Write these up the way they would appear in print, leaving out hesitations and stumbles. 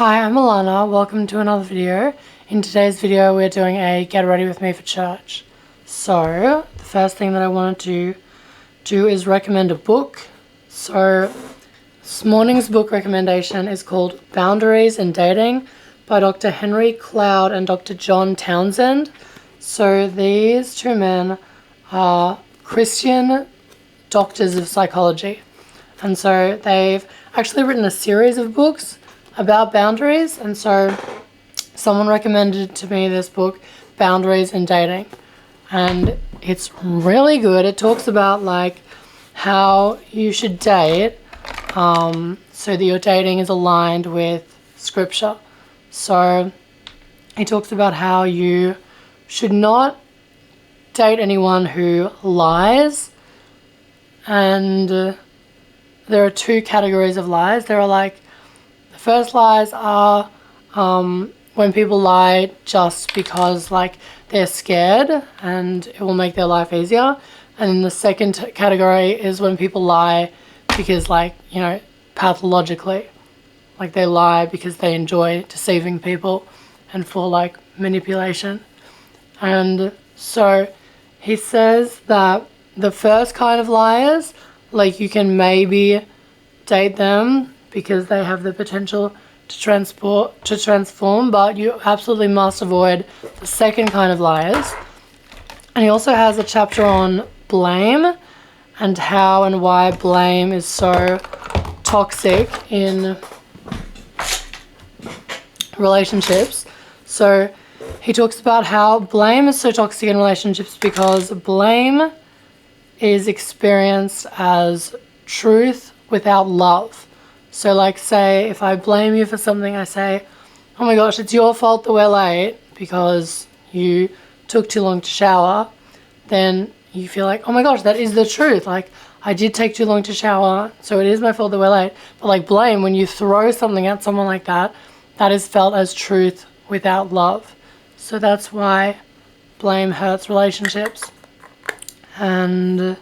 Hi, I'm Alana. Welcome to another video. In today's video, we're doing a get ready with me for church. So, the first thing that I wanted to do is recommend a book. So, this morning's book recommendation is called Boundaries in Dating by Dr. Henry Cloud and Dr. John Townsend. So, these two men are Christian doctors of psychology. And so, they've actually written a series of books about boundaries, and so someone recommended to me this book, Boundaries in Dating, and it's really good. It talks about like how you should date so that your dating is aligned with scripture. So he talks about how you should not date anyone who lies, and there are two categories of lies. There are like first lies are when people lie just because like they're scared and it will make their life easier. And then the second category is when people lie because like, you know, pathologically, like they lie because they enjoy deceiving people and for like manipulation. And so he says that the first kind of liars, like you can maybe date them because they have the potential to transform, but you absolutely must avoid the second kind of liars. And he also has a chapter on blame and how and why blame is so toxic in relationships. So he talks about how blame is so toxic in relationships because blame is experienced as truth without love. So like say if I blame you for something, I say, oh my gosh, it's your fault that we're late because you took too long to shower, then you feel like, oh my gosh, that is the truth. Like I did take too long to shower, so it is my fault that we're late. But like blame, when you throw something at someone like that, that is felt as truth without love. So that's why blame hurts relationships. And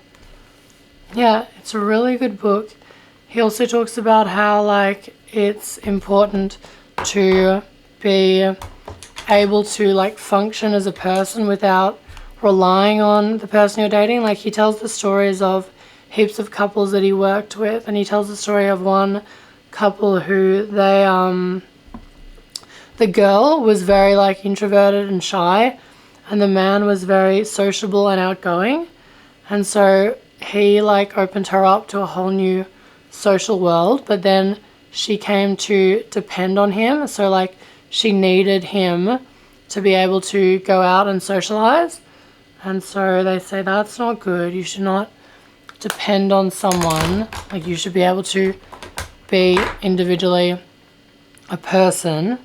yeah, it's a really good book. He also talks about how like it's important to be able to like function as a person without relying on the person you're dating. Like he tells the stories of heaps of couples that he worked with, and he tells the story of one couple who they the girl was very like introverted and shy, and the man was very sociable and outgoing, and so he like opened her up to a whole new social world, but then she came to depend on him. So like she needed him to be able to go out and socialize, and so they say that's not good. You should not depend on someone. Like you should be able to be individually a person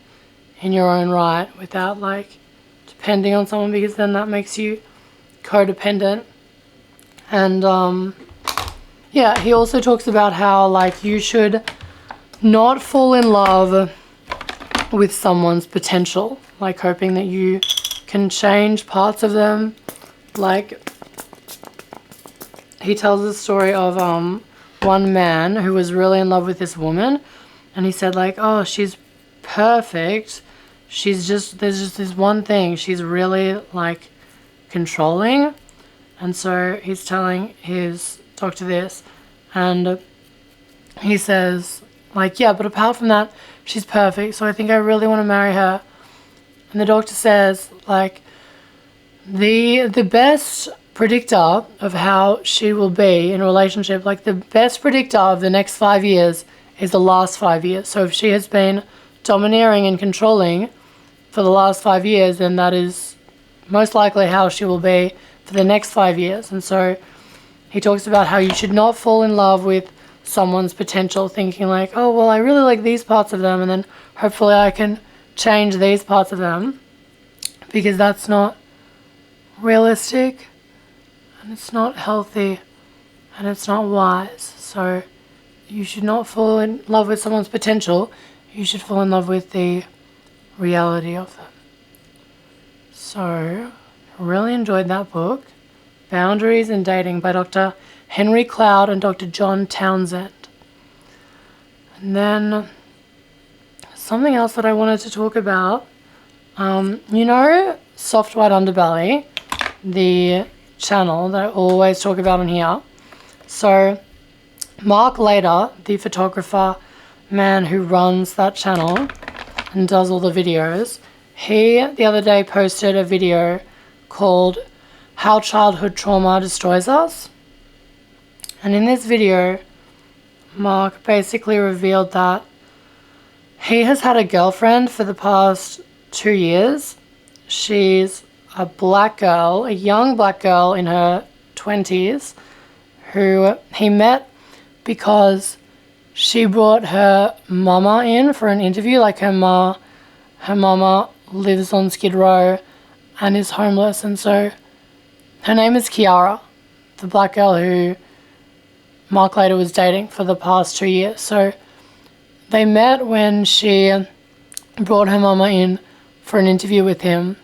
in your own right without like depending on someone, because then that makes you codependent. And yeah, he also talks about how like you should not fall in love with someone's potential, like hoping that you can change parts of them. Like he tells the story of one man who was really in love with this woman, and he said like, oh, she's perfect, there's just this one thing, she's really like controlling. And so he's telling his doctor this, and he says like, yeah, but apart from that, she's perfect, so I think I really want to marry her. And the doctor says like the best predictor of how she will be in a relationship, like the best predictor of the next 5 years is the last 5 years. So if she has been domineering and controlling for the last 5 years, then that is most likely how she will be for the next 5 years. And so he talks about how you should not fall in love with someone's potential, thinking like, oh, well, I really like these parts of them, and then hopefully I can change these parts of them, because that's not realistic, and it's not healthy, and it's not wise. So you should not fall in love with someone's potential. You should fall in love with the reality of them. So I really enjoyed that book, Boundaries in Dating by Dr. Henry Cloud and Dr. John Townsend. And then something else that I wanted to talk about. You know, Soft White Underbelly, the channel that I always talk about on here. So Mark Laita, the photographer man who runs that channel and does all the videos, he the other day posted a video called How Childhood Trauma Destroys Us. And in this video, Mark basically revealed that he has had a girlfriend for the past 2 years. She's a black girl, a young black girl in her 20s, who he met because she brought her mama in for an interview. Like her mama lives on Skid Row and is homeless, and so her name is Kiara, the black girl who Mark Laita was dating for the past 2 years. So they met when she brought her mama in for an interview with him,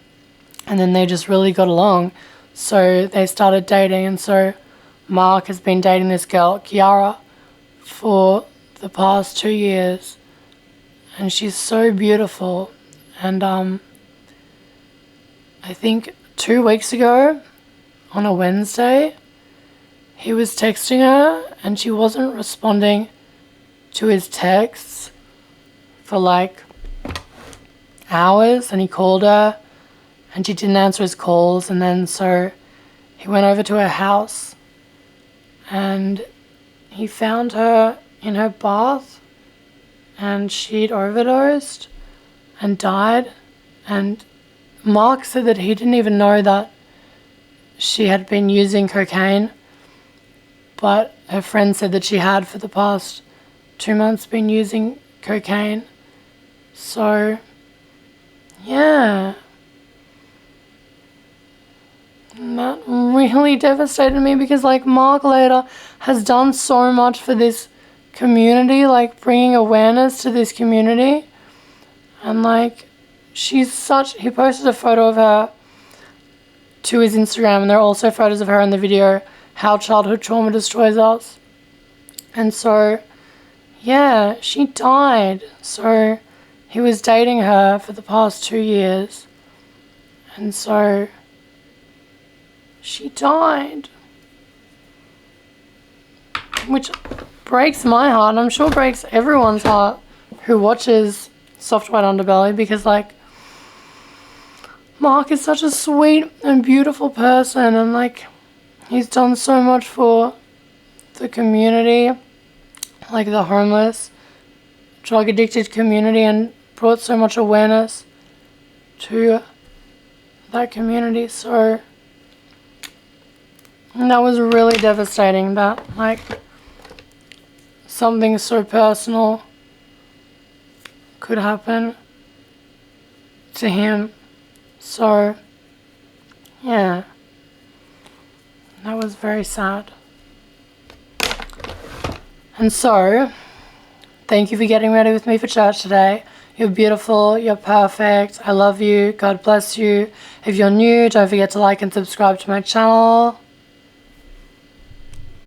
and then they just really got along. So they started dating, and so Mark has been dating this girl, Kiara, for the past 2 years, and she's so beautiful. And I think 2 weeks ago, on a Wednesday, he was texting her and she wasn't responding to his texts for like hours, and he called her and she didn't answer his calls. And then so he went over to her house and he found her in her bath, and she'd overdosed and died. And Mark said that he didn't even know that she had been using cocaine, but her friend said that she had for the past 2 months been using cocaine. So yeah, and that really devastated me, because like Mark Laita has done so much for this community, like bringing awareness to this community. And like he posted a photo of her to his Instagram, and there are also photos of her in the video How Childhood Trauma Destroys Us. And so yeah, she died. So he was dating her for the past 2 years, and so she died, which breaks my heart, and I'm sure breaks everyone's heart who watches Soft White Underbelly, because like Mark is such a sweet and beautiful person, and like he's done so much for the community, like the homeless, drug addicted community, and brought so much awareness to that community. So that was really devastating, that like something so personal could happen to him. So yeah, that was very sad. And so thank you for getting ready with me for church today. You're beautiful, you're perfect, I love you, God bless you. If you're new, don't forget to like and subscribe to my channel.